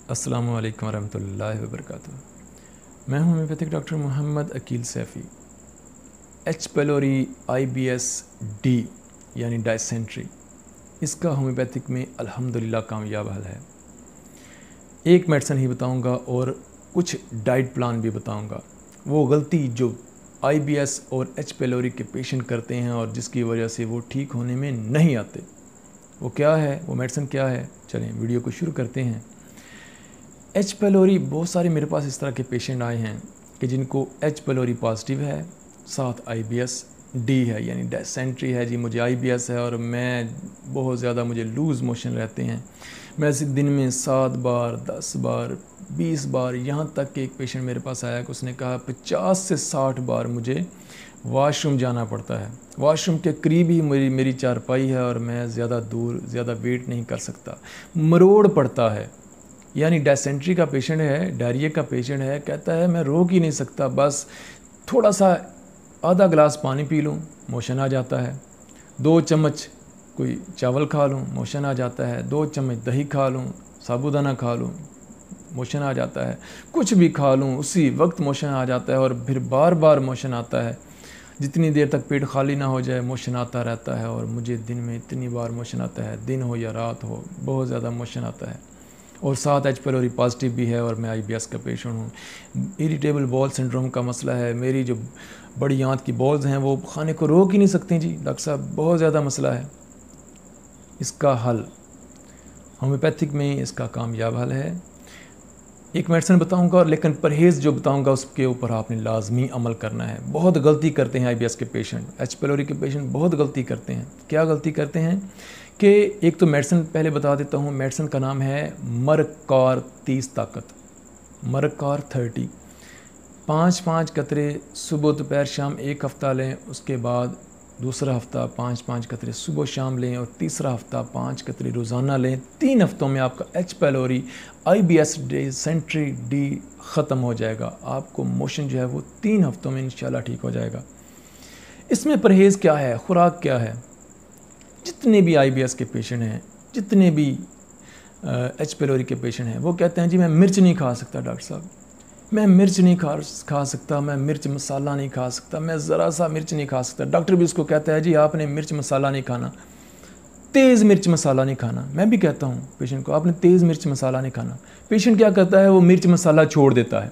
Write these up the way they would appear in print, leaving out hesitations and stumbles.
अस्सलामु अलैकुम वरहमतुल्लाहि वबरकातुह। मैं हूं homeopathic doctor Mohammad Aqeel Saifi. H pylori IBS D यानी डायसेंट्री, इसका होम्योपैथिक में अल्हम्दुलिल्लाह कामयाब हल है। एक मेडिसिन ही बताऊंगा और कुछ डाइट प्लान भी बताऊंगा। वो गलती जो IBS और एच पेलोरी के पेशेंट करते हैं और जिसकी वजह से वो ठीक होने में नहीं आते, वो क्या है, वो मेडिसिन क्या है, चलें वीडियो को शुरू करते हैं। एच पेलोरी, बहुत सारे मेरे पास इस तरह के पेशेंट आए हैं कि जिनको एच पेलोरी पॉजिटिव है, साथ IBS डी है यानी डायसेंट्री है। जी मुझे IBS है और मैं बहुत ज़्यादा, मुझे लूज़ मोशन रहते हैं। मैं ऐसे दिन में 7 बार 10 बार 20 बार, यहाँ तक कि एक पेशेंट मेरे पास आया कि उसने कहा 50 से 60 बार मुझे वॉशरूम जाना पड़ता है। वॉशरूम के करीब ही मेरी चारपाई है और मैं ज़्यादा दूर ज़्यादा वेट नहीं कर सकता, मरोड़ पड़ता है। यानी डायसेंट्री का पेशेंट है, डायरिया का पेशेंट है, कहता है मैं रोक ही नहीं सकता, बस थोड़ा सा आधा गिलास पानी पी लूँ मोशन आ जाता है, 2 चम्मच कोई चावल खा लूँ मोशन आ जाता है, 2 चम्मच दही खा लूँ, साबूदाना खा लूँ मोशन आ जाता है, कुछ भी खा लूँ उसी वक्त मोशन आ जाता है और फिर बार बार मोशन आता है। जितनी देर तक पेट खाली ना हो जाए मोशन आता रहता है और मुझे दिन में इतनी बार मोशन आता है, दिन हो या रात हो, बहुत ज़्यादा मोशन आता है। और साथ एच पेलोरी पॉजिटिव भी है और मैं IBS का पेशेंट हूँ। इरिटेबल बॉल सिंड्रोम का मसला है, मेरी जो बड़ी आंत की बॉल्स हैं वो खाने को रोक ही नहीं सकती जी डॉक्टर साहब, बहुत ज़्यादा मसला है। इसका हल होम्योपैथिक में, इसका कामयाब हल है। एक मेडिसिन बताऊंगा, लेकिन परहेज़ जो बताऊंगा उसके ऊपर आपने लाजमी अमल करना है। बहुत गलती करते हैं IBS के पेशेंट, एच पेलोरी के पेशेंट बहुत गलती करते हैं। क्या गलती करते हैं कि एक तो मेडिसिन पहले बता देता हूँ, मेडिसिन का नाम है मरकार 30 ताकत, मरकार 30। 5-5 कतरे सुबह दोपहर शाम एक हफ़्ता लें, उसके बाद दूसरा हफ़्ता 5-5 कतरे सुबह शाम लें और तीसरा हफ़्ता 5 कतरे रोज़ाना लें। 3 हफ़्तों में आपका H pylori IBS dysentery D ख़त्म हो जाएगा। आपको मोशन जो है वो 3 हफ़्तों में इंशाल्लाह ठीक हो जाएगा। इसमें परहेज़ क्या है, खुराक क्या है? जितने भी IBS के पेशेंट हैं, जितने भी एच पेलोरी के पेशेंट हैं, वो कहते हैं जी मैं मिर्च नहीं खा सकता डॉक्टर साहब, मैं मिर्च नहीं खा सकता, मैं मिर्च मसाला नहीं खा सकता, मैं ज़रा सा मिर्च नहीं खा सकता। डॉक्टर भी उसको कहता है जी आपने मिर्च मसाला नहीं खाना, तेज़ मिर्च मसाला नहीं खाना। मैं भी कहता हूँ पेशेंट को आपने तेज़ मिर्च मसाला नहीं खाना। पेशेंट क्या करता है, वो मिर्च मसाला छोड़ देता है,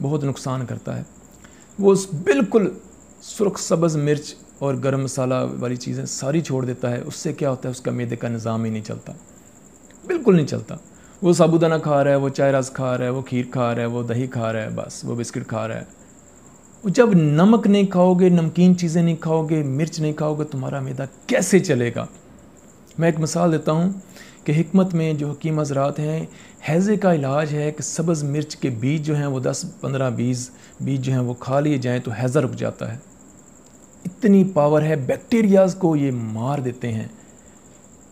बहुत नुकसान करता है। वो बिल्कुल सुर्ख सब्ज़ मिर्च और गरम मसाला वाली चीज़ें सारी छोड़ देता है। उससे क्या होता है, उसका मैदे का निज़ाम ही नहीं चलता, बिल्कुल नहीं चलता। वो साबूदाना खा रहा है, वो चाय रस खा रहा है, वो खीर खा रहा है, वो दही खा रहा है, बस वो बिस्किट खा रहा है। जब नमक नहीं खाओगे, नमकीन चीज़ें नहीं खाओगे, मिर्च नहीं खाओगे, तुम्हारा मैदा कैसे चलेगा? मैं एक मिसाल देता हूँ कि हिकमत में जो हकीम हज़रात हैं, हैज़े का इलाज है कि सब्ज़ मिर्च के बीज जो हैं वो 10-15-20 बीज जो हैं वो खा लिए जाएँ तो हैज़ा रुक जाता है। इतनी पावर है, बैक्टीरियाज़ को ये मार देते हैं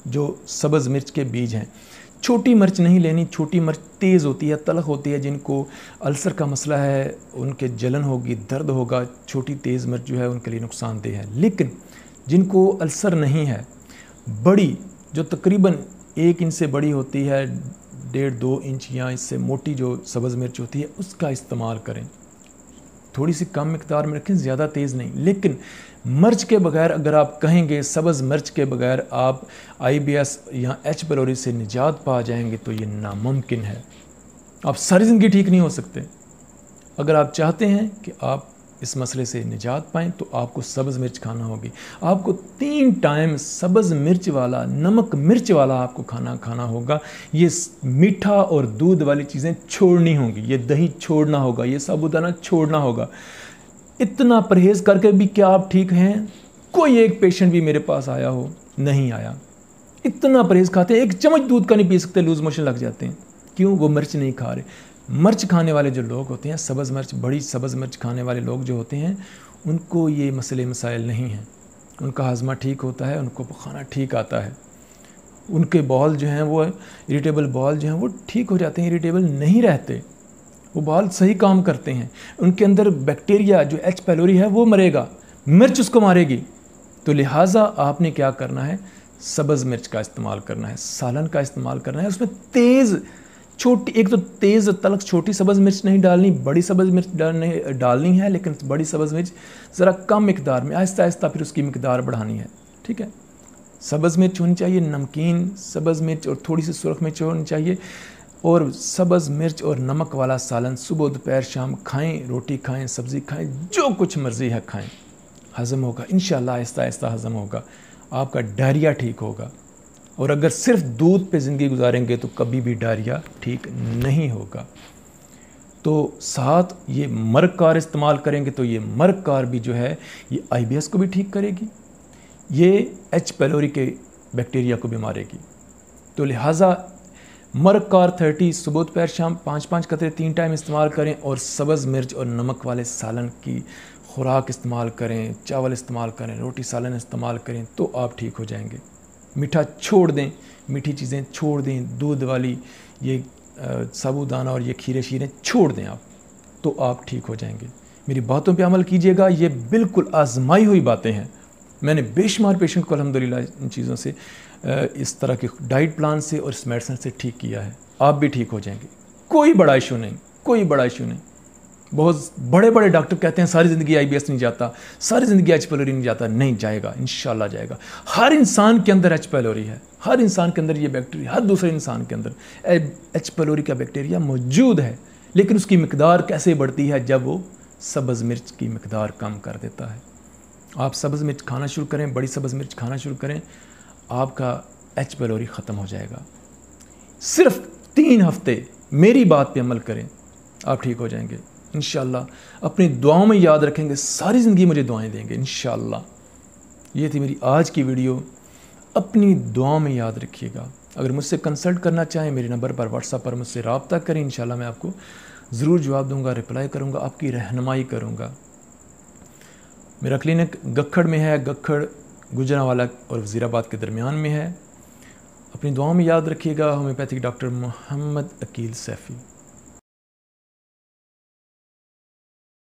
जो सब्ज़ मिर्च के बीज हैं। छोटी मिर्च नहीं लेनी, छोटी मिर्च तेज़ होती है, तलख होती है। जिनको अल्सर का मसला है, उनके जलन होगी, दर्द होगा, छोटी तेज़ मिर्च जो है उनके लिए नुकसानदेह है। लेकिन जिनको अल्सर नहीं है, बड़ी जो तकरीबन 1 इंच से बड़ी होती है, 1.5-2 इंच या इससे मोटी जो सब्ज़ मिर्च होती है, उसका इस्तेमाल करें। थोड़ी सी कम मिकदार में रखें, ज़्यादा तेज़ नहीं। लेकिन मिर्च के बगैर अगर आप कहेंगे सब्ज़ मिर्च के बगैर आप IBS या एच पेलोरी से निजात पा जाएंगे तो ये नामुमकिन है। आप सारी ज़िंदगी ठीक नहीं हो सकते। अगर आप चाहते हैं कि आप इस मसले से निजात पाएँ तो आपको सब्ज़ मिर्च खाना होगी। आपको 3 टाइम सब्ज़ मिर्च वाला, नमक मिर्च वाला आपको खाना होगा। ये मीठा और दूध वाली चीज़ें छोड़नी होंगी, ये दही छोड़ना होगा, ये साबूदाना छोड़ना होगा। इतना परहेज़ करके भी क्या आप ठीक हैं? कोई एक पेशेंट भी मेरे पास आया हो? नहीं आया। इतना परहेज़ खाते हैं, 1 चम्मच दूध का नहीं पी सकते, लूज़ मोशन लग जाते हैं। क्यों? वो मिर्च नहीं खा रहे। मिर्च खाने वाले जो लोग होते हैं, सब्ज़ मिर्च, बड़ी सब्ज़ मिर्च खाने वाले लोग जो होते हैं, उनको ये मसले मसाइल नहीं हैं। उनका हाजमा ठीक होता है, उनको खाना ठीक आता है, उनके बॉल जो हैं वो इरिटेबल बॉल जो हैं वो ठीक हो जाते हैं, इरिटेबल नहीं रहते, वो बॉल सही काम करते हैं। उनके अंदर बैक्टीरिया जो एच पेलोरी है वो मरेगा, मिर्च उसको मारेगी। तो लिहाजा आपने क्या करना है, सब्ज़ मिर्च का इस्तेमाल करना है, सालन का इस्तेमाल करना है। उसमें तेज़ छोटी, एक तो तेज़ तलख छोटी सब्ज़ मिर्च नहीं डालनी, बड़ी सब्ज़ मिर्च डालनी है, लेकिन बड़ी सब्ज़ मिर्च ज़रा कम मिकदार में, आहिस्ता आहिस्ता फिर उसकी मिकदार बढ़ानी है, ठीक है। सब्ज़ मिर्च होनी चाहिए नमकीन सब्ज़ मिर्च, और थोड़ी सी सुरख मिर्च होनी चाहिए, और सब्ज़ मिर्च और नमक वाला सालन सुबह दोपहर शाम खाएं, रोटी खाएं, सब्ज़ी खाएं, जो कुछ मर्ज़ी है खाएं, हज़म होगा इंशाअल्लाह, आहिस्ता आहिस्ता हज़म होगा, आपका डायरिया ठीक होगा। और अगर सिर्फ दूध पे ज़िंदगी गुजारेंगे तो कभी भी डायरिया ठीक नहीं होगा। तो साथ ये मर्ग कार इस्तेमाल करेंगे तो ये मर्ग कार भी जो है ये IBS को भी ठीक करेगी, ये H pylori के बैक्टीरिया को भी मारेगी। तो लिहाजा मर्ग कार 30 सुबह दोपहर शाम 5-5 कतरे 3 टाइम इस्तेमाल करें, और सब्ज़ मिर्च और नमक वाले सालन की खुराक इस्तेमाल करें, चावल इस्तेमाल करें, रोटी सालन इस्तेमाल करें, तो आप ठीक हो जाएंगे। मीठा छोड़ दें, मीठी चीज़ें छोड़ दें, दूध वाली ये साबूदाना और ये खीरे शीरें छोड़ दें आप, तो आप ठीक हो जाएंगे। मेरी बातों पे अमल कीजिएगा, ये बिल्कुल आजमाई हुई बातें हैं। मैंने बेशुमार पेशेंट को अल्हम्दुलिल्लाह इन चीज़ों से, इस तरह के डाइट प्लान से और इस मेडिसिन से ठीक किया है। आप भी ठीक हो जाएंगे, कोई बड़ा इशू नहीं, कोई बड़ा इशू नहीं। बहुत बड़े बड़े डॉक्टर कहते हैं सारी ज़िंदगी IBS नहीं जाता, सारी ज़िंदगी H pylori नहीं जाता, नहीं जाएगा, इंशाल्लाह जाएगा। हर इंसान के अंदर H pylori है, हर इंसान के अंदर ये बैक्टीरिया, हर दूसरे इंसान के अंदर H pylori का बैक्टीरिया मौजूद है, लेकिन उसकी मिकदार कैसे बढ़ती है, जब वो सब्ज़ मिर्च की मिकदार कम कर देता है। आप सब्ज़ मिर्च खाना शुरू करें, बड़ी सब्ज़ मिर्च खाना शुरू करें, आपका H pylori ख़त्म हो जाएगा। सिर्फ 3 हफ्ते मेरी बात पे अमल करें, आप ठीक हो जाएंगे इंशाअल्लाह। अपनी दुआओं में याद रखेंगे, सारी ज़िंदगी मुझे दुआएं देंगे इंशाअल्लाह। ये थी मेरी आज की वीडियो, अपनी दुआओं में याद रखिएगा। अगर मुझसे कंसल्ट करना चाहें मेरे नंबर पर व्हाट्सएप पर मुझसे रब्ता करें, इंशाअल्लाह मैं आपको ज़रूर जवाब दूंगा, रिप्लाई करूंगा, आपकी रहनुमाई करूंगा। मेरा क्लिनिक गखड़ में है, गखड़ गुजरांवाला और वज़ीराबाद के दरमियान में है। अपनी दुआओं में याद रखिएगा। Homeopathic doctor Mohammad Aqeel Saifi.